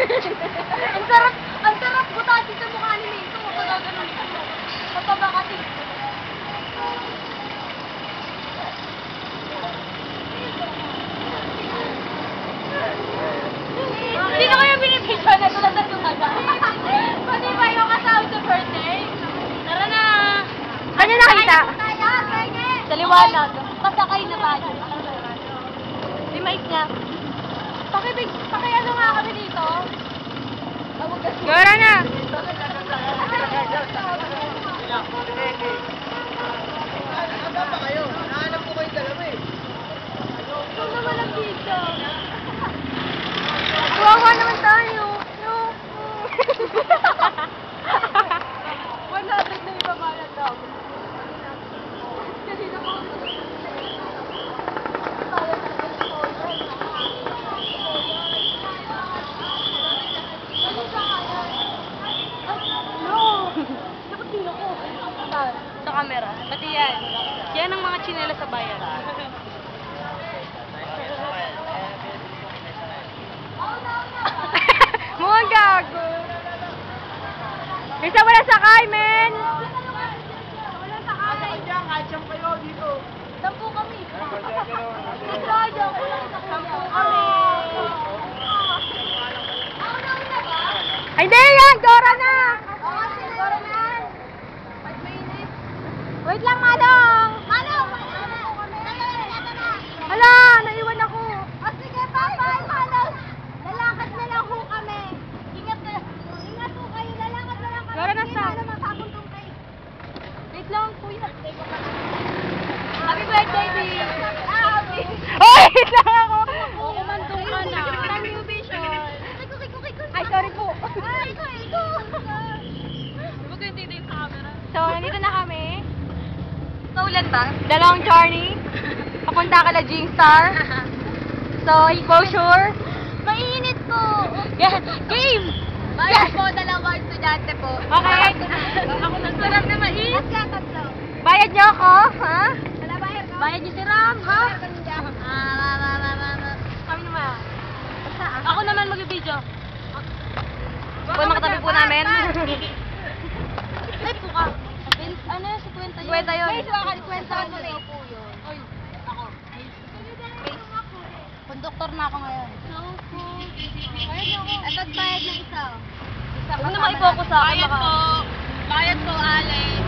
Ang sarap butasin sa mukha ni Mito. Magagano'n ko. Mataba kasi. Sino kaya binibigyan na tulad ng tumaga? Pati ba yung kasama sa birthday? Tara na! Ano nakita? Sa liwanag. Pasakay na ba? May mic nga. Pakiano nga kami dito. Gara na! Handa pa kayo? Nahanap ko kayo dalawa eh. Ito naman ang dito. Kawawa naman tayo. No. 100 na ibabayad daw. Kasi naman. Sa camera. Pati yan. Yan ang mga chinela sa bayan. Mukhang gago. Isa wala sakay, men! Wala sa kaya. Kahit siyang kayo dito. 10 kami. Ay, hindi yan! Dora na! Wait lang, Manong! Manong! Hala, naiwan ako. O sige, bye-bye, Manong! Lalakad na lang ho kami. Ingat ho kayo, lalakad na lang kami. Dora, nasa? Hindi na mapapuntong kayo. Wait lang, kuya. Happy birthday, B! Happy! Oy! Wait lang ako! Umantong ka na. Thank you, Vision. Ay, sorry po. Ay, iko. Huwag ko yung dito yung camera. So, nandito na kami. Saulan ba? Dalawang journey. Papunta ka na Jingstar. So, exposure. Mainit po. Yan! Game! Bayad po, dalawang estudyante po. Okay. Ako na sarap na mais. Bayad niyo ako, ha? Bayad niyo si Ram, ha? Kami naman. Ako naman mag-video. Kung makatabi po namin. Ay, puka. Ano yung 50 yun? 50 yun. Guys, Kwenta kwenta mo na yun. Oy, ako. Konduktor na ako ngayon. So cool. At bayad ng isa. Huwag na maki-focus sa akin. Bayad po. Bayad po, Ale.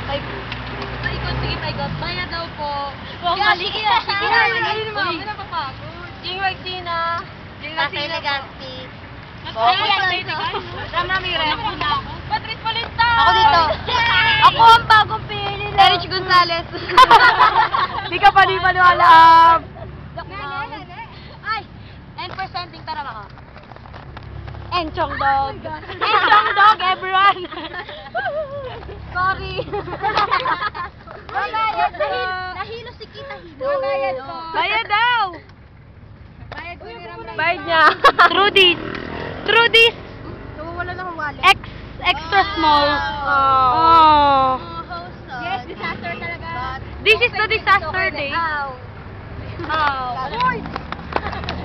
Paikot, sige, paikot. Bayad daw po. Huwag mali. Sige na. Hindi naman. Hindi na papagod. Jing Martina. Kasi elegante. Ram na Mire. Patrice Polista. Ako dito. Ako ang bagong pili lang. Erich Gonzalez. Di ka panipaniwala. Ay! And presenting, tara ba ka? Enchong dog. Enchong dog, everyone. Sorry. Bayad. Nahilo si Kita Hilo. Bayad po. Bayad daw. Bayad po ni Ramray. Bayad niya. Through this. Nawawala na ang wallet. Extra small. Oh. Yes, disaster talaga. This is the disaster day. Ow. Ow.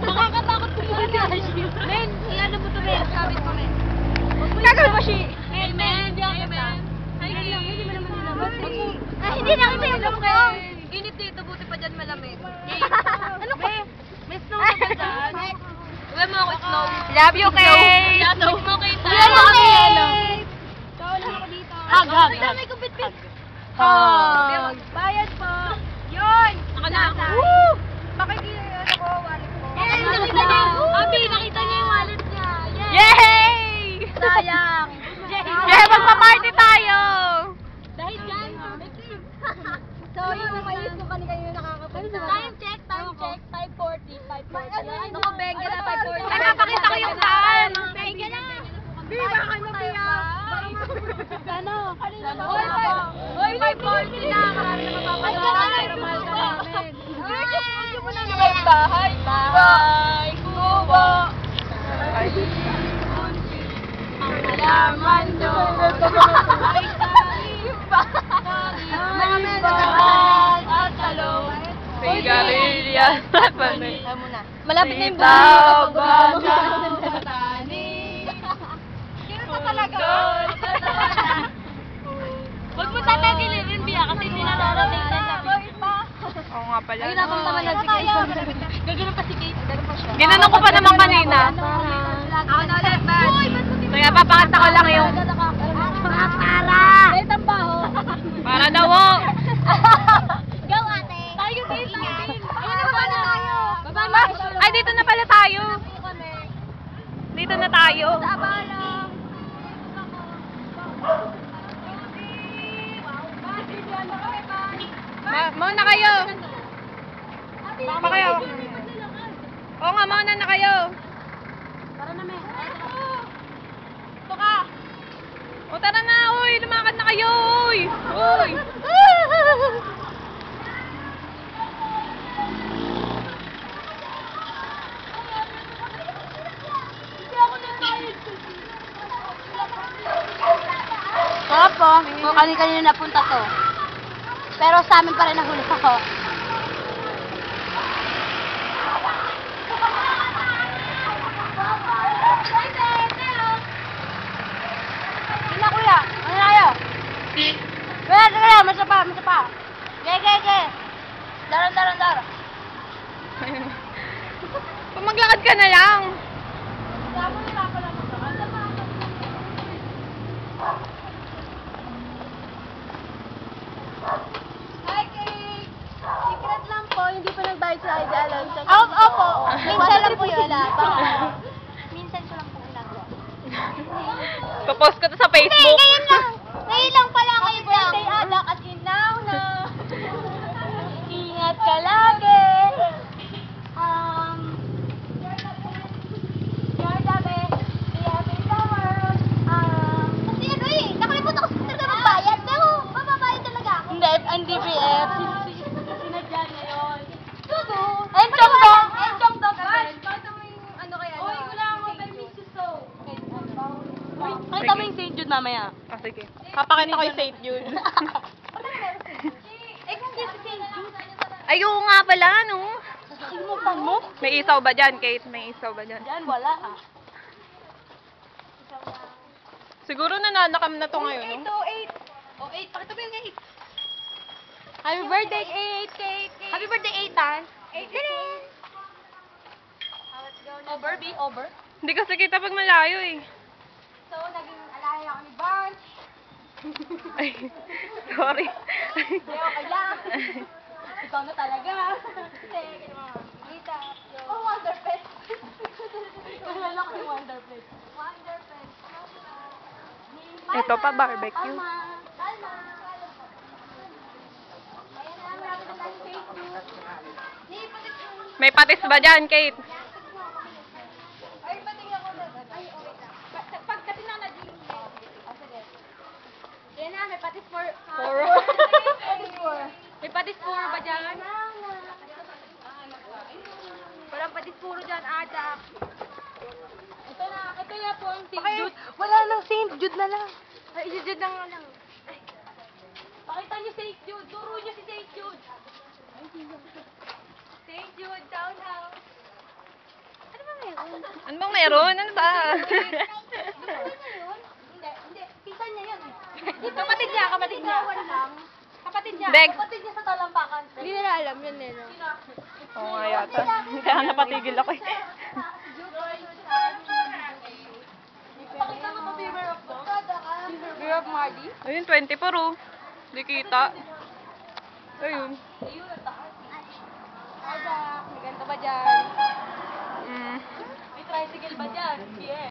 Nakakatakot ko muna. Men, iyan mo to, men. Sabi ko, men. Gagawin mo siya. Amen. Amen. Hindi mo naman nilabas. Ay, hindi nakita yung look ko. Init dito, buti pa dyan malamig. Ano ka? May snow na ba dyan? Uwi mo ako snow. Love you, Kay. Love mo kay Tay. Love you, Kay. Kawala ako dito. Hug. May kubit-bit. Hug. Bayad po. Yun. Ako na ako. Woo! Makikita ko, wallet ko. Nakita niya. Abi, nakita niya yung wallet niya. Yay! Sayang. Kaya magpa-party tayo. Dahil dyan. So, yun ang ayos ko kanina yung nakakapunta. Time check. 5:40. Naku, Benga na 5:40. Napakita ko yung daan. Benga na. Baka kayo mapiyak. Ano? Hoy, 5:40 na. Marami na mapapagawa. Pero mahal ka namin. Hindi mo na Bahay. Bahay. Kubo. Ang halaman doon. Ay, talimba. Talimba. At talong. Sigarilya sa panay. Ayaw mo na. Malapit na yung Sitaw buhay. ba Pagod na ng ako. patani? Sino ka talaga? Huwag mo tatagilirin, Bia, kasi hindi na narating na namin. Oo nga pala. Ayun ako naman na sige. Gagano'n pa si Kate. Gano'n pa siya. Ginanong ko pa naman kanina. Ako na ulit, ba? Kaya papakita ko lang yung... Para! May tambaho. Para daw, oh. Go, ate. Tayo, Kate. Ayun na, baba na tayo. Baba na. Ay, dito na pala tayo. Dito na tayo. Taba lang. Mauna kayo. Mauna kayo. Oo nga, mauna na kayo. Tara na, me. Ito ka. O tara na, uy. Lumakad na kayo, uy. Uy. Opo, kung kanina napunta to. Pero sa amin pa rin nahuli ako. Sina kuya, ano na kayo? Kuya, kaya, masa pa. Ge. Daran. Kung maglakad ka na lang. Hi, Kate! Secret lang po, hindi pa nagbayad sa ID allowance. Opo, minsan lang po yun. Minsan ko lang po ginagawa. Papost ko to sa Facebook. Ngayon lang pala kayo birthday, anak, at inaw na. Ingat ka lagi. You're the best. We have in the world. Kasi ano nakalimutan ko sa talaga magbayad. Pero, mababayad talaga ako. Hindi, ang DBF. Sinadya niya yun. Enchong dong. Ano kaya? Uy, wala ako. I miss you so. Pakita mo yung St. Jude mamaya. Ah, sige. Papakita ko yung St. Jude. Eh, kung di si St. Jude. Ayun nga pala, no? Kalimutan mo? May isaw ba dyan, Kate? May isaw ba dyan? Diyan, wala ah. Siguro nananakam na to ngayon, no? 8. Oh, 8. Pakita mo yung 8. Happy birthday, 8, Kate. Happy birthday, 8, ah. 8. Over, B, over. Hindi kasi kita pag malayo, eh. So, naging alaya ako ni Barnes. Ay, sorry. Hindi, okay lang. Ikaw na talaga. Oh, Wonder Pet. Kalala ko yung Wonder Pet. Wonder Pet. Ito pa, barbecue. Salma. Ayan na, marami na tayong Facebook. May patis ba dyan, Kate? Ay, patingin ako na. Ay, okay lang. Pag kasi na naging. Yan na, may patis for... Puro. Patis for. May patis puro ba dyan? Walang patis puro dyan, adak. Ito na po ang St. Jude. Wala nang St. Jude na lang. Ay, Jude na nga lang. Pakita niyo St. Jude. Turo niyo si St. Jude. St. Jude, townhouse. Ano ba meron? Ano bang meron? Ano ba? Hindi. Kita niya yun. Kapatid niya. Kapatid niya. Dek. Kapatid niya sa Talampakan. Hindi nila alam yun, no? Oo nga yata. Kaya napatigil ako, eh. Pakita mo to, Beaver of Dog. Beaver of Mardi. Ayun, 24, oh. Di kita. Ayun. Ayun, ang taas. Adak, may ganito ba dyan? Mm. May tricycle ba dyan? Yes.